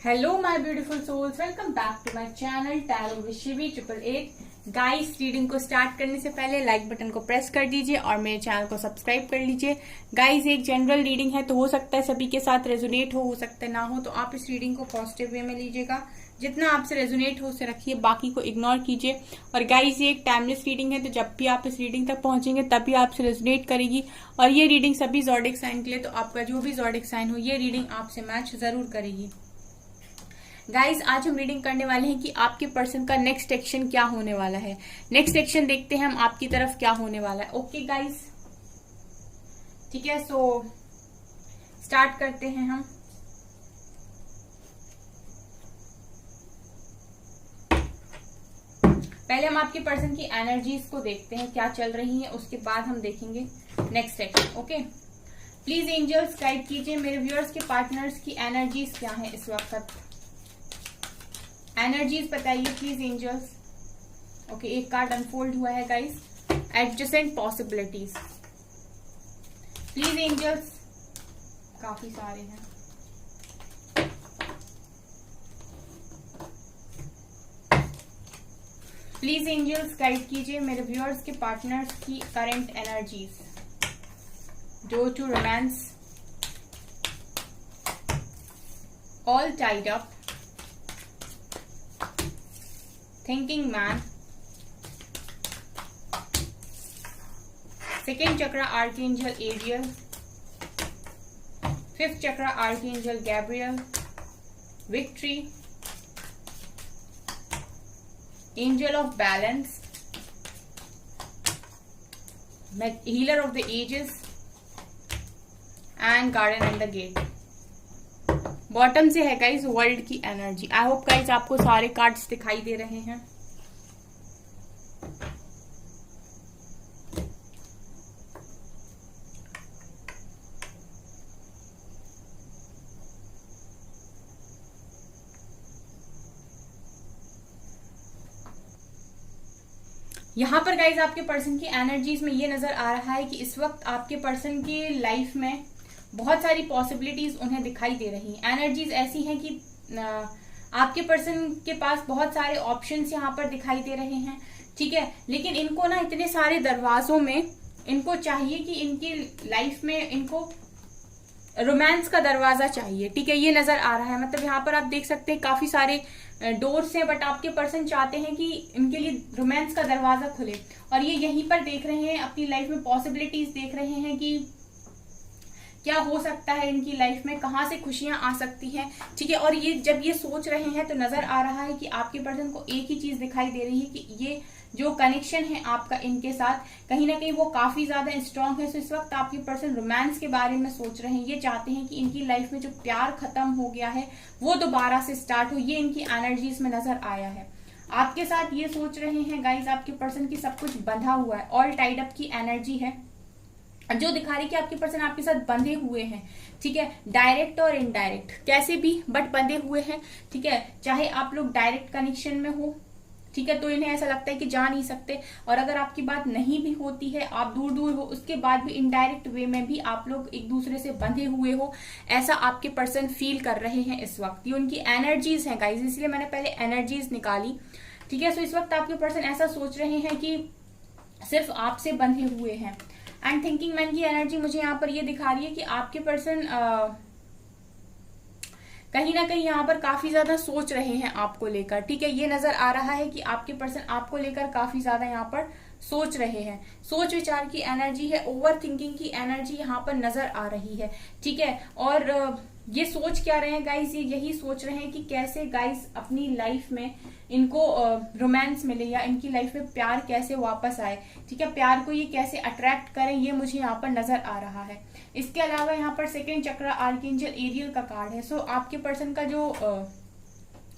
Hello my beautiful souls, welcome back to my channel tarot with Shivi 888। Guys, reading को start करने से पहले like button को press कर दीजिए और मेरे चैनल को सब्सक्राइब कर लीजिए। गाइस, एक जनरल रीडिंग है तो हो सकता है सभी के साथ रेजोनेट हो सकता है ना हो, तो आप इस रीडिंग को पॉजिटिव वे में लीजिएगा। जितना आपसे रेजोनेट हो उसे रखिए, बाकी को इग्नोर कीजिए। और गाइस, ये एक टाइमलेस रीडिंग है, तो जब भी आप इस रीडिंग तक पहुंचेंगे तभी आपसे रेजोनेट करेगी। और ये रीडिंग सभी ज़ोडिक साइन के लिए, तो आपका जो भी ज़ोडिक साइन हो ये रीडिंग आपसे मैच जरूर करेगी। गाइज, आज हम रीडिंग करने वाले हैं कि आपके पर्सन का नेक्स्ट एक्शन क्या होने वाला है। नेक्स्ट एक्शन देखते हैं हम आपकी तरफ क्या होने वाला है। ओके गाइज, ठीक है, सो स्टार्ट करते हैं हम। पहले हम आपके पर्सन की एनर्जीज को देखते हैं क्या चल रही है, उसके बाद हम देखेंगे next action. Okay, please angels guide कीजिए मेरे व्यूअर्स के पार्टनर्स की एनर्जीज क्या है इस वक्त। एनर्जीज बताइए प्लीज एंजल्स। ओके, एक कार्ड अनफोल्ड हुआ है guys, adjacent possibilities. Please angels, काफी सारे हैं। प्लीज एंजल्स गाइड कीजिए मेरे व्यूअर्स के पार्टनर्स की current energies. Door to romance, all tied up, thinking man, second chakra archangel Ariel, fifth chakra archangel Gabriel, victory, angel of balance, healer of the ages and garden and the gate। Bottom से है guys world की energy. आई hope guys आपको सारे cards दिखाई दे रहे हैं। यहां पर गाइज आपके पर्सन की एनर्जीज में ये नजर आ रहा है कि इस वक्त आपके पर्सन की लाइफ में बहुत सारी पॉसिबिलिटीज उन्हें दिखाई दे रही हैं। एनर्जीज ऐसी हैं कि आपके पर्सन के पास बहुत सारे ऑप्शंस यहाँ पर दिखाई दे रहे हैं, ठीक है, लेकिन इनको ना इतने सारे दरवाजों में इनको चाहिए कि इनकी लाइफ में इनको रोमांस का दरवाजा चाहिए, ठीक है, ये नजर आ रहा है। मतलब यहाँ पर आप देख सकते हैं काफी सारे डोर्स हैं, बट आपके पर्सन चाहते हैं कि इनके लिए रोमांस का दरवाजा खुले। और ये यहीं पर देख रहे हैं, अपनी लाइफ में पॉसिबिलिटीज देख रहे हैं कि क्या हो सकता है इनकी लाइफ में, कहाँ से खुशियां आ सकती हैं, ठीक है। और ये जब ये सोच रहे हैं तो नजर आ रहा है कि आपके पर्सन को एक ही चीज दिखाई दे रही है कि ये जो कनेक्शन है आपका इनके साथ कहीं ना कहीं वो काफी ज्यादा स्ट्रांग है। तो इस वक्त आपके पर्सन रोमांस के बारे में सोच रहे हैं। ये चाहते हैं कि इनकी लाइफ में जो प्यार खत्म हो गया है वो दोबारा से स्टार्ट हो। ये इनकी एनर्जीज में नजर आया है। आपके साथ ये सोच रहे हैं गाइज, आपके पर्सन की सब कुछ बंधा हुआ है, ऑल टाइड अप की एनर्जी है जो दिखा रही कि आपके पर्सन आपके साथ बंधे हुए हैं, ठीक है, डायरेक्ट और इनडायरेक्ट कैसे भी, बट बंधे हुए हैं, ठीक है। चाहे आप लोग डायरेक्ट कनेक्शन में हो, ठीक है, तो इन्हें ऐसा लगता है कि जा नहीं सकते। और अगर आपकी बात नहीं भी होती है, आप दूर दूर हो, उसके बाद भी इनडायरेक्ट वे में भी आप लोग एक दूसरे से बंधे हुए हो, ऐसा आपके पर्सन फील कर रहे हैं इस वक्त। ये उनकी एनर्जीज है गाइज, इसलिए मैंने पहले एनर्जीज निकाली, ठीक है। सो इस वक्त आपके पर्सन ऐसा सोच रहे हैं कि सिर्फ आपसे बंधे हुए हैं। एंड थिंकिंग मैन की एनर्जी मुझे यहाँ पर ये दिखा रही है कि आपके पर्सन कहीं ना कहीं यहाँ पर काफी ज्यादा सोच रहे हैं आपको लेकर, ठीक है। ये नजर आ रहा है कि आपके पर्सन आपको लेकर काफी ज्यादा यहाँ पर सोच रहे हैं। सोच विचार की एनर्जी है, ओवर थिंकिंग की एनर्जी यहाँ पर नजर आ रही है, ठीक है। और ये सोच क्या रहे हैं गाइस, ये यही सोच रहे हैं कि कैसे गाइस अपनी लाइफ में इनको रोमांस मिले या इनकी लाइफ में प्यार कैसे वापस आए, ठीक है। प्यार को ये कैसे अट्रैक्ट करें, ये मुझे यहाँ पर नजर आ रहा है। इसके अलावा यहाँ पर सेकंड चक्र आर्कएंजल एरियल का कार्ड है। सो आपके पर्सन का जो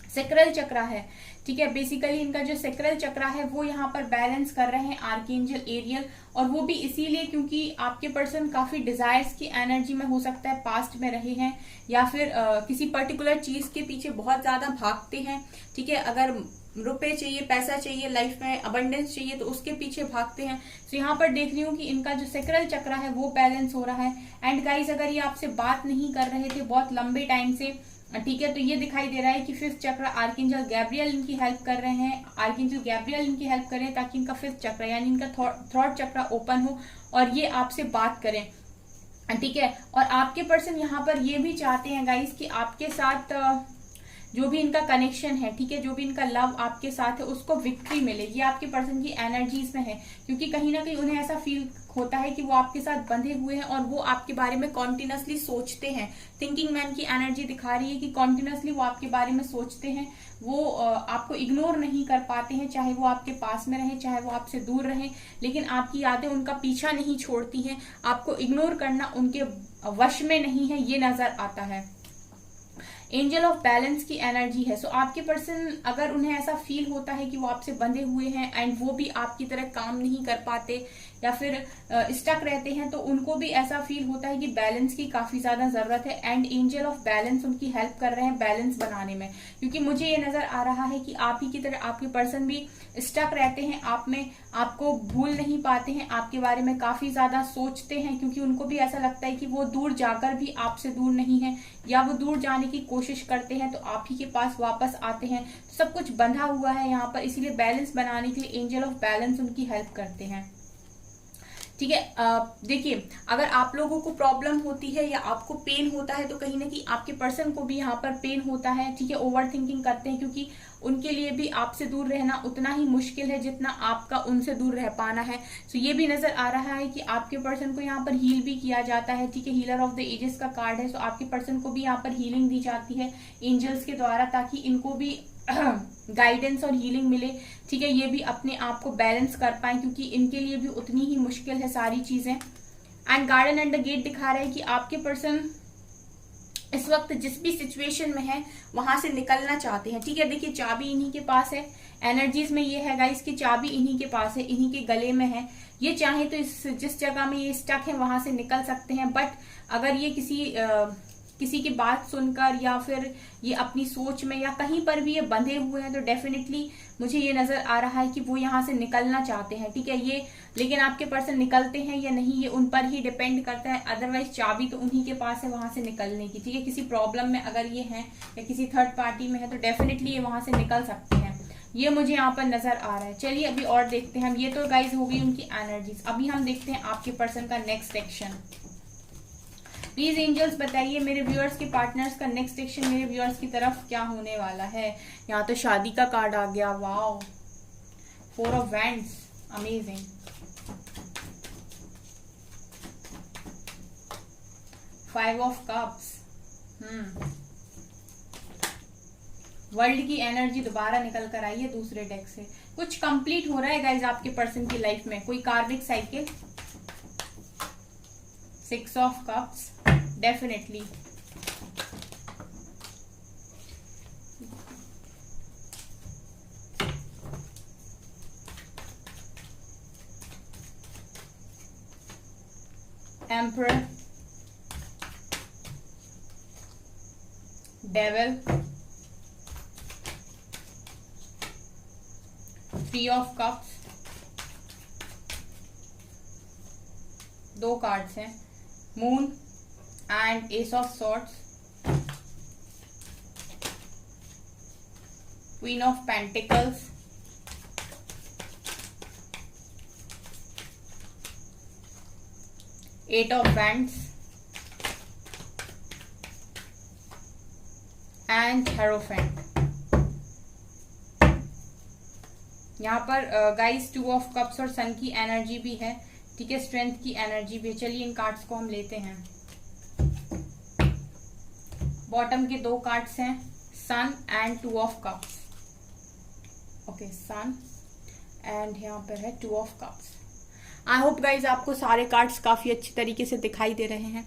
सेक्रल चक्र है, ठीक है, बेसिकली इनका जो सेक्रल चक्र है वो यहाँ पर बैलेंस कर रहे हैं आर्कएंजल एरियल। और वो भी इसीलिए क्योंकि आपके पर्सन काफी डिजायर्स की एनर्जी में हो सकता है पास्ट में रहे हैं, या फिर किसी पर्टिकुलर चीज के पीछे बहुत ज्यादा भागते हैं, ठीक है। अगर रुपए चाहिए, पैसा चाहिए, लाइफ में अबंडेंस चाहिए, तो उसके पीछे भागते हैं। तो यहाँ पर देख रही हूँ कि इनका जो सेक्रल चक्र है वो बैलेंस हो रहा है। एंड गाइज, अगर ये आपसे बात नहीं कर रहे थे बहुत लंबे टाइम से, ठीक है, तो ये दिखाई दे रहा है कि फिफ्थ चक्र आर्कएंजल गैब्रियल इनकी हेल्प कर रहे हैं, आर्कएंजल गैब्रियल इनकी हेल्प कर रहे हैं ताकि इनका फिफ्थ चक्र यानी इनका थॉट चक्र ओपन हो और ये आपसे बात करें। ठीक है, और आपके पर्सन यहाँ पर ये भी चाहते हैं गाइस कि आपके साथ जो भी इनका कनेक्शन है, ठीक है, जो भी इनका लव आपके साथ है उसको विक्ट्री मिले। ये आपके पर्सन की एनर्जीज में है, क्योंकि कहीं ना कहीं उन्हें ऐसा फील होता है कि वो आपके साथ बंधे हुए हैं और वो आपके बारे में कॉन्टिन्यूसली सोचते हैं। थिंकिंग मैन की एनर्जी दिखा रही है कि कॉन्टिन्यूसली वो आपके बारे में सोचते हैं, वो आपको इग्नोर नहीं कर पाते हैं, चाहे वो आपके पास में रहे चाहे वो आपसे दूर रहे, लेकिन आपकी यादें उनका पीछा नहीं छोड़ती हैं। आपको इग्नोर करना उनके वश में नहीं है, ये नजर आता है। एंजल ऑफ बैलेंस की एनर्जी है। सो आपके पर्सन अगर उन्हें ऐसा फील होता है कि वो आपसे बंधे हुए हैं एंड वो भी आपकी तरह काम नहीं कर पाते या फिर स्टक रहते हैं, तो उनको भी ऐसा फील होता है कि बैलेंस की काफी ज्यादा जरूरत है एंड एंजल ऑफ बैलेंस उनकी हेल्प कर रहे हैं बैलेंस बनाने में। क्योंकि मुझे ये नजर आ रहा है कि आप ही की तरह आपके पर्सन भी स्टक रहते हैं आप में, आपको भूल नहीं पाते हैं, आपके बारे में काफी ज्यादा सोचते हैं, क्योंकि उनको भी ऐसा लगता है कि वो दूर जाकर भी आपसे दूर नहीं है, या वो दूर जाने की कोशिश करते हैं तो आप ही के पास वापस आते हैं। तो सब कुछ बंधा हुआ है यहाँ पर, इसीलिए बैलेंस बनाने के लिए एंजल ऑफ बैलेंस उनकी हेल्प करते हैं। ठीक है, देखिए अगर आप लोगों को प्रॉब्लम होती है या आपको पेन होता है तो कहीं ना कहीं आपके पर्सन को भी यहाँ पर पेन होता है। ठीक है, ओवर थिंकिंग करते हैं, क्योंकि उनके लिए भी आपसे दूर रहना उतना ही मुश्किल है जितना आपका उनसे दूर रह पाना है। सो ये भी नजर आ रहा है कि आपके पर्सन को यहाँ पर हील भी किया जाता है। ठीक है, हीलर ऑफ द एजेस का कार्ड है। सो आपके पर्सन को भी यहाँ पर हीलिंग दी जाती है एंजल्स के द्वारा, ताकि इनको भी गाइडेंस और हीलिंग मिले। ठीक है, ये भी अपने आप को बैलेंस कर पाए, क्योंकि इनके लिए भी उतनी ही मुश्किल है सारी चीजें। And garden and the gate दिखा रहा है कि आपके पर्सन इस वक्त जिस भी सिचुएशन में है वहां से निकलना चाहते हैं। ठीक है, देखिए चाबी इन्हीं के पास है, एनर्जीज में ये है गाइस कि चाबी इन्हीं के पास है, इन्हीं के गले में है। ये चाहे तो जिस जगह में ये स्टक है वहां से निकल सकते हैं, बट अगर ये किसी की बात सुनकर या फिर ये अपनी सोच में या कहीं पर भी ये बंधे हुए हैं तो डेफिनेटली मुझे ये नजर आ रहा है कि वो यहाँ से निकलना चाहते हैं। ठीक है, ये लेकिन आपके पर्सन निकलते हैं या नहीं ये उन पर ही डिपेंड करता है। अदरवाइज चाबी तो उन्हीं के पास है वहां से निकलने की। ठीक है, किसी प्रॉब्लम में अगर ये हैं या किसी थर्ड पार्टी में है तो डेफिनेटली ये वहां से निकल सकते हैं, ये मुझे यहाँ पर नजर आ रहा है। चलिए अभी और देखते हैं हम। ये तो गाइज हो गई उनकी एनर्जीज। अभी हम देखते हैं आपके पर्सन का नेक्स्ट एक्शन। प्लीज एंजल्स बताइए मेरे व्यूअर्स के पार्टनर्स का नेक्स्ट एक्शन मेरे व्यूअर्स की तरफ क्या होने वाला है। यहाँ तो शादी का कार्ड आ गया, wow, 4 of wands, amazing. Five of cups, world की एनर्जी दोबारा निकल कर आई है दूसरे डेक से। कुछ कंप्लीट हो रहा है गाइज आपके पर्सन की लाइफ में, कोई karmic cycle. 6 of cups, definitely. Emperor, devil, 3 of cups, 2 cards हैं, moon and ace of swords, queen of pentacles, eight of wands and hierophant. यहाँ पर गाइस 2 ऑफ कप्स और सन की एनर्जी भी है। ठीक है, स्ट्रेंथ की एनर्जी भी। चलिए इन कार्ड्स को हम लेते हैं। बॉटम के 2 कार्ड्स हैं, sun and 2 of cups. Okay, sun and यहाँ पर है 2 of cups. I hope guys आपको सारे कार्ड्स काफी अच्छी तरीके से दिखाई दे रहे हैं।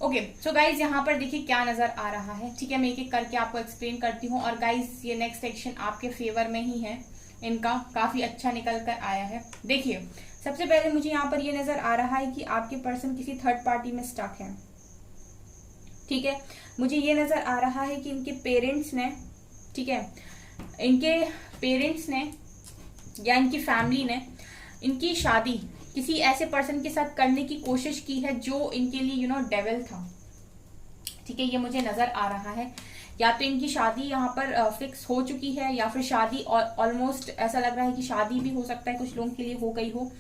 ओके, सो गाइज यहाँ पर देखिए क्या नजर आ रहा है। ठीक है, मैं एक एक करके आपको एक्सप्लेन करती हूँ। और गाइज ये नेक्स्ट सेक्शन आपके फेवर में ही है, इनका काफी अच्छा निकल कर आया है। देखिए सबसे पहले मुझे यहाँ पर ये नजर आ रहा है कि आपके पर्सन किसी थर्ड पार्टी में स्टक है। ठीक है, मुझे ये नजर आ रहा है कि इनके पेरेंट्स ने, ठीक है, इनके पेरेंट्स ने या इनकी फैमिली ने इनकी शादी किसी ऐसे पर्सन के साथ करने की कोशिश की है जो इनके लिए डेविल था। ठीक है, ये मुझे नजर आ रहा है। या तो इनकी शादी यहाँ पर फिक्स हो चुकी है, या फिर शादी ऑलमोस्ट ऐसा लग रहा है कि शादी भी हो सकता है कुछ लोगों के लिए हो गई हो,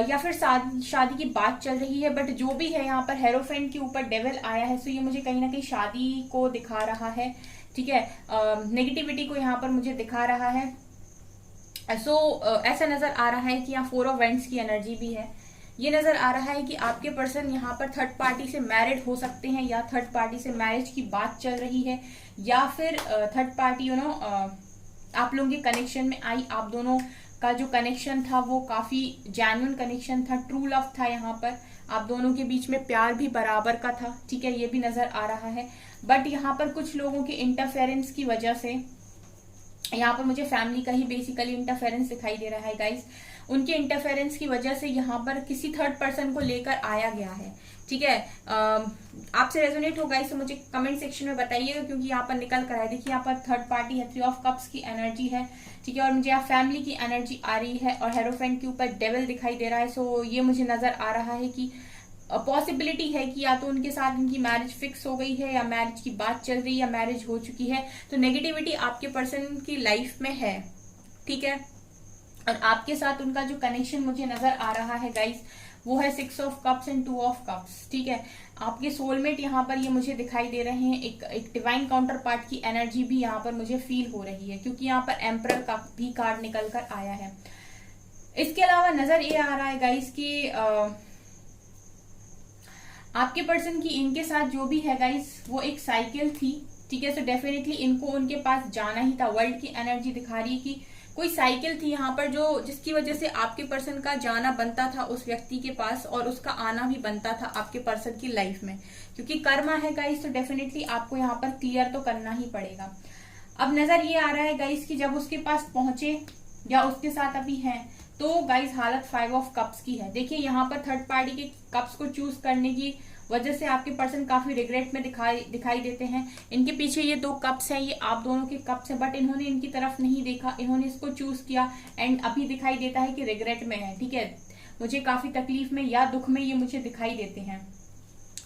या फिर शादी की बात चल रही है। बट जो भी है यहाँ पर हेरोफेंट के ऊपर डेविल आया है, सो ये मुझे कहीं ना कहीं शादी को दिखा रहा है। ठीक है, नेगेटिविटी को यहाँ पर मुझे दिखा रहा है। ऐसा नजर आ रहा है कि यहाँ 4 ऑफ वेंट्स की एनर्जी भी है। ये नजर आ रहा है कि आपके पर्सन यहाँ पर थर्ड पार्टी से मैरिड हो सकते हैं, या थर्ड पार्टी से मैरिज की बात चल रही है, या फिर थर्ड पार्टी आप लोगों के कनेक्शन में आई। आप दोनों का जो कनेक्शन था वो काफी जेन्युइन कनेक्शन था, ट्रू लव था। यहाँ पर आप दोनों के बीच में प्यार भी बराबर का था। ठीक है, ये भी नजर आ रहा है। बट यहाँ पर कुछ लोगों के इंटरफेरेंस की वजह से, यहाँ पर मुझे फैमिली का ही बेसिकली इंटरफेरेंस दिखाई दे रहा है गाइस। उनके इंटरफेरेंस की वजह से यहाँ पर किसी थर्ड पर्सन को लेकर आया गया है। ठीक है, आपसे रेजोनेट होगा इसे मुझे कमेंट सेक्शन में बताइएगा, क्योंकि यहाँ पर निकल कर आए। देखिए यहाँ पर थर्ड पार्टी है, 3 ऑफ कप्स की एनर्जी है। ठीक है, और मुझे यहाँ फैमिली की एनर्जी आ रही है, और हेरोफेंट के ऊपर डेविल दिखाई दे रहा है। सो ये मुझे नजर आ रहा है कि पॉसिबिलिटी है कि या तो उनके साथ इनकी मैरिज फिक्स हो गई है, या मैरिज की बात चल रही है, या मैरिज हो चुकी है। तो नेगेटिविटी आपके पर्सन की लाइफ में है। ठीक है, और आपके साथ उनका जो कनेक्शन मुझे नजर आ रहा है गाइस, वो है 6 of cups and 2 of cups. ठीक है, आपके सोलमेट यहाँ पर ये मुझे दिखाई दे रहे हैं। एक डिवाइन काउंटर पार्ट की एनर्जी भी यहाँ पर मुझे फील हो रही है, क्योंकि यहाँ पर एम्परर का भी कार्ड निकल कर आया है। इसके अलावा नजर ये आ रहा है गाइस कि आपके पर्सन की इनके साथ जो भी है गाइस, वो एक साइकिल थी। ठीक है, सो डेफिनेटली इनको उनके पास जाना ही था। वर्ल्ड की एनर्जी दिखा रही है कि कोई साइकिल थी यहाँ पर जो जिसकी वजह से आपके पर्सन का जाना बनता था उस व्यक्ति के पास, और उसका आना भी बनता था आपके पर्सन की लाइफ में, क्योंकि कर्मा है गाइस। तो डेफिनेटली आपको यहाँ पर क्लियर तो करना ही पड़ेगा। अब नजर ये आ रहा है गाइस कि जब उसके पास पहुंचे या उसके साथ अभी हैं, तो गाइस हालत 5 ऑफ कप्स की है। देखिए यहाँ पर थर्ड पार्टी के कप्स को चूज करने की वजह से आपके पर्सन काफी रिग्रेट में दिखाई देते हैं। इनके पीछे ये 2 कप्स हैं, ये आप दोनों के कप्स हैं, बट इन्होंने इनकी तरफ नहीं देखा, इन्होंने इसको चूज किया, एंड अभी दिखाई देता है कि रिग्रेट में है। ठीक है, मुझे काफी तकलीफ में या दुख में ये मुझे दिखाई देते हैं।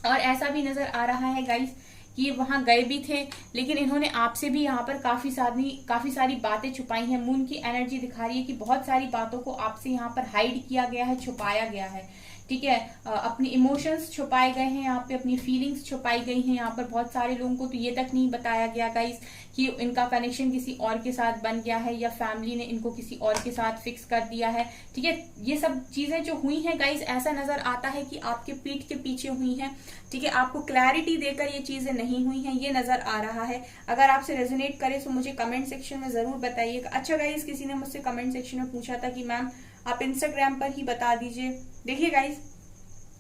और ऐसा भी नजर आ रहा है गाइस कि ये वहां गए भी थे, लेकिन इन्होंने आपसे भी यहाँ पर काफी सारी बातें छुपाई हैं। मून की एनर्जी दिखा रही है कि बहुत सारी बातों को आपसे यहाँ पर हाइड किया गया है, छुपाया गया है। ठीक है, अपनी इमोशंस छुपाए गए हैं यहाँ पे, अपनी फीलिंग्स छुपाई गई हैं यहाँ पर। बहुत सारे लोगों को तो ये तक नहीं बताया गया गाइस कि इनका कनेक्शन किसी और के साथ बन गया है, या फैमिली ने इनको किसी और के साथ फिक्स कर दिया है। ठीक है, ये सब चीजें जो हुई हैं गाइस, ऐसा नजर आता है कि आपके पीठ के पीछे हुई हैं। ठीक है, आपको क्लैरिटी देकर ये चीजें नहीं हुई हैं, ये नजर आ रहा है। अगर आपसे रेजोनेट करे तो मुझे कमेंट सेक्शन में जरूर बताइएगा। अच्छा गाइस, किसी ने मुझसे कमेंट सेक्शन में पूछा था कि मैम आप इंस्टाग्राम पर ही बता दीजिए। देखिए गाइस,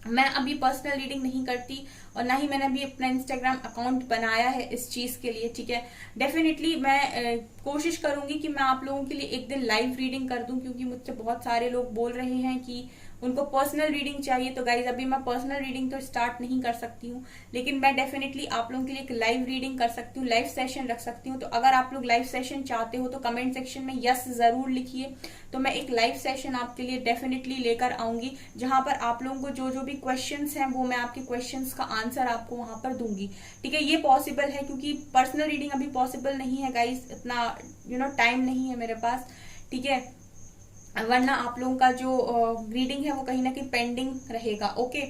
मैं अभी पर्सनल रीडिंग नहीं करती, और ना ही मैंने अभी अपना इंस्टाग्राम अकाउंट बनाया है इस चीज के लिए। ठीक है, डेफिनेटली मैं कोशिश करूंगी कि मैं आप लोगों के लिए एक दिन लाइव रीडिंग कर दूं, क्योंकि मुझसे बहुत सारे लोग बोल रहे हैं कि उनको पर्सनल रीडिंग चाहिए। तो गाइज अभी मैं पर्सनल रीडिंग तो स्टार्ट नहीं कर सकती हूँ, लेकिन मैं डेफिनेटली आप लोगों के लिए एक लाइव रीडिंग कर सकती हूँ, लाइव सेशन रख सकती हूँ। तो अगर आप लोग लाइव सेशन चाहते हो तो कमेंट सेक्शन में यस जरूर लिखिए, तो मैं एक लाइव सेशन आपके लिए डेफिनेटली लेकर आऊंगी, जहां पर आप लोगों को जो जो भी क्वेश्चंस हैं वो मैं आपके क्वेश्चंस का आंसर आपको वहां पर दूंगी। ठीक है, ये पॉसिबल है, क्योंकि पर्सनल रीडिंग अभी पॉसिबल नहीं है गाइज, इतना टाइम नहीं है मेरे पास। ठीक है, वरना आप लोगों का जो रीडिंग है वो कहीं ना कहीं पेंडिंग रहेगा। ओके,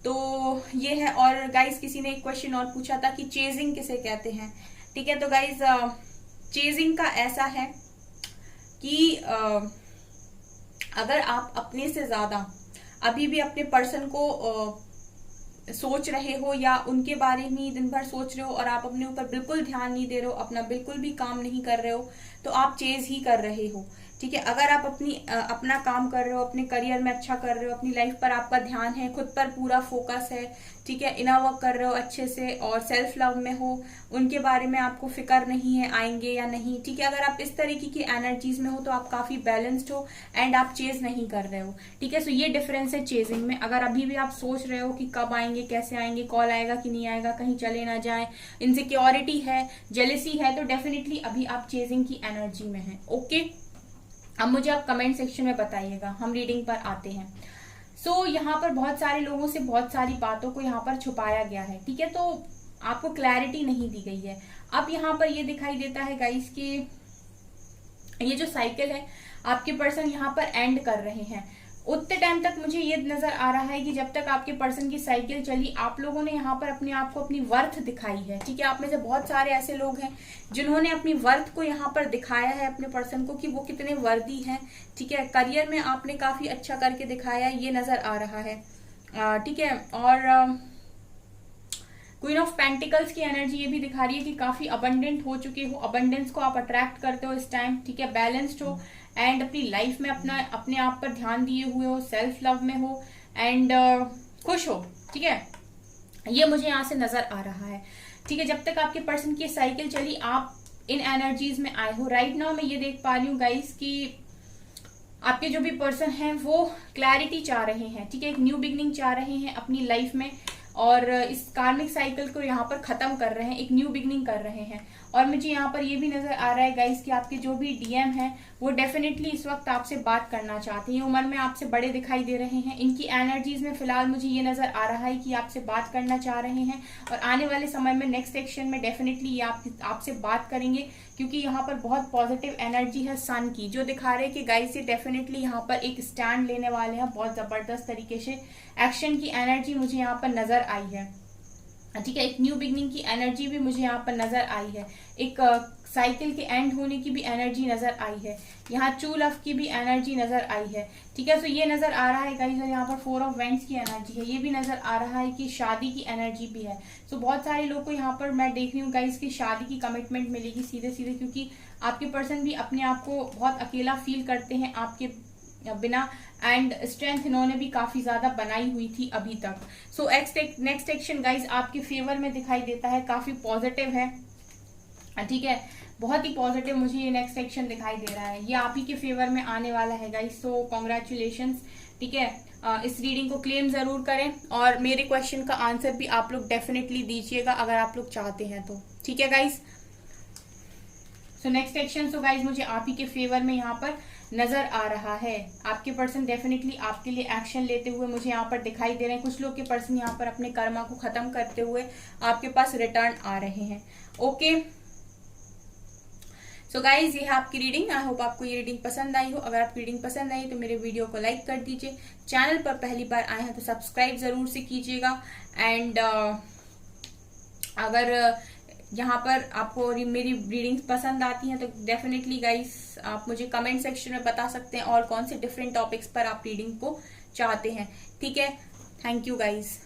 तो ये है। और गाइज किसी ने एक क्वेश्चन और पूछा था कि चेजिंग किसे कहते हैं। ठीक है, तो गाइज चेजिंग का ऐसा है कि अगर आप अपने से ज्यादा अभी भी अपने पर्सन को सोच रहे हो, या उनके बारे में दिन भर सोच रहे हो, और आप अपने ऊपर बिल्कुल ध्यान नहीं दे रहे हो, अपना बिल्कुल भी काम नहीं कर रहे हो, तो आप चेज ही कर रहे हो। ठीक है, अगर आप अपना काम कर रहे हो, अपने करियर में अच्छा कर रहे हो, अपनी लाइफ पर आपका ध्यान है, खुद पर पूरा फोकस है, ठीक है, इनर वर्क कर रहे हो अच्छे से, और सेल्फ लव में हो, उनके बारे में आपको फिक्र नहीं है आएंगे या नहीं। ठीक है, अगर आप इस तरीके की एनर्जीज में हो तो आप काफी बैलेंस्ड हो, एंड आप चेज नहीं कर रहे हो। ठीक है, सो ये डिफरेंस है चेजिंग में। अगर अभी भी आप सोच रहे हो कि कब आएंगे, कैसे आएंगे, कॉल आएगा कि नहीं आएगा, कहीं चले ना जाए, इनसिक्योरिटी है, जेलेसी है, तो डेफिनेटली अभी आप चेजिंग की एनर्जी में है। ओके, अब मुझे आप कमेंट सेक्शन में बताइएगा, हम रीडिंग पर आते हैं। सो यहाँ पर बहुत सारे लोगों से बहुत सारी बातों को यहाँ पर छुपाया गया है। ठीक है, तो आपको क्लैरिटी नहीं दी गई है। अब यहाँ पर ये दिखाई देता है गाइस कि ये जो साइकिल है आपके पर्सन यहाँ पर एंड कर रहे हैं। उतने टाइम तक मुझे ये नजर आ रहा है कि जब तक आपके पर्सन की साइकिल चली, आप लोगों ने यहाँ पर अपने आप को अपनी वर्थ दिखाई है। ठीक है, आप में से बहुत सारे ऐसे लोग हैं जिन्होंने अपनी वर्थ को यहाँ पर दिखाया है अपने पर्सन को कि वो कितने वर्दी हैं। ठीक है, करियर में आपने काफी अच्छा करके दिखाया है, ये नजर आ रहा है। ठीक है, और क्वीन ऑफ पेंटिकल्स की एनर्जी ये भी दिखा रही है कि काफी अबंडेंट हो चुके हो, अबंडेंस को आप अट्रैक्ट करते हो इस टाइम। ठीक है, बैलेंस्ड हो एंड अपनी लाइफ में अपने आप पर ध्यान दिए हुए हो, सेल्फ लव में हो एंड खुश हो। ठीक है, ये मुझे यहाँ से नजर आ रहा है। ठीक है, जब तक आपके पर्सन की साइकिल चली आप इन एनर्जीज में आए हो। राइट नाउ मैं ये देख पा रही हूँ गाइस कि आपके जो भी पर्सन हैं वो क्लैरिटी चाह रहे हैं। ठीक है, एक न्यू बिगनिंग चाह रहे हैं अपनी लाइफ में और इस कार्मिक साइकिल को यहाँ पर खत्म कर रहे हैं, एक न्यू बिगनिंग कर रहे हैं। और मुझे यहाँ पर ये भी नजर आ रहा है गाइस कि आपके जो भी डीएम हैं वो डेफिनेटली इस वक्त आपसे बात करना चाहते हैं। उम्र में आपसे बड़े दिखाई दे रहे हैं। इनकी एनर्जीज में फिलहाल मुझे ये नजर आ रहा है कि आपसे बात करना चाह रहे हैं और आने वाले समय में नेक्स्ट सेक्शन में डेफिनेटली ये आपसे बात करेंगे, क्योंकि यहाँ पर बहुत पॉजिटिव एनर्जी है सन की, जो दिखा रहे हैं कि गाइस ये डेफिनेटली यहाँ पर एक स्टैंड लेने वाले हैं बहुत जबरदस्त तरीके से। एक्शन की एनर्जी मुझे यहाँ पर नजर आई है। ठीक है, एक न्यू बिगनिंग की एनर्जी भी मुझे यहाँ पर नजर आई है। एक साइकिल के एंड होने की भी एनर्जी नजर आई है। यहाँ टू लव की भी एनर्जी नजर आई है। ठीक है, तो ये नजर आ रहा है गाइस, और यहाँ पर 4 ऑफ वेंट्स की एनर्जी है। ये भी नजर आ रहा है कि शादी की एनर्जी भी है। तो बहुत सारे लोग को यहाँ पर मैं देख रही हूँ गाइस की शादी की कमिटमेंट मिलेगी सीधे सीधे, क्योंकि आपके पर्सन भी अपने आप को बहुत अकेला फील करते हैं आपके बिना एंड स्ट्रेंथ इन्होंने भी काफी ज्यादा बनाई हुई थी अभी तक। सो नेक्स्ट एक्शन गाइज आपके फेवर में दिखाई देता है, काफी पॉजिटिव है। ठीक है, बहुत ही पॉजिटिव मुझे ये नेक्स्ट सेक्शन दिखाई दे रहा है। ये आप ही के फेवर में आने वाला है गाइस, सो कॉन्ग्रेचुलेशंस। ठीक है, इस रीडिंग को क्लेम जरूर करें और मेरे क्वेश्चन का आंसर भी आप लोग डेफिनेटली दीजिएगा अगर आप लोग चाहते हैं तो। ठीक है guys, so next section so guys मुझे आप ही के फेवर में यहाँ पर नजर आ रहा है। आपके पर्सन डेफिनेटली आपके लिए एक्शन लेते हुए मुझे यहाँ पर दिखाई दे रहे हैं। कुछ लोग के पर्सन यहाँ पर अपने कर्मा को खत्म करते हुए आपके पास रिटर्न आ रहे हैं। ओके, सो गाइज ये है आपकी रीडिंग। आई होप आपको ये रीडिंग पसंद आई हो। अगर आपकी रीडिंग पसंद आई तो मेरे वीडियो को लाइक कर दीजिए। चैनल पर पहली बार आए हैं तो सब्सक्राइब जरूर से कीजिएगा एंड अगर यहाँ पर आपको मेरी रीडिंग्स पसंद आती हैं तो डेफिनेटली गाइस आप मुझे कमेंट सेक्शन में बता सकते हैं और कौन से डिफरेंट टॉपिक्स पर आप रीडिंग को चाहते हैं। ठीक है, थैंक यू गाइस।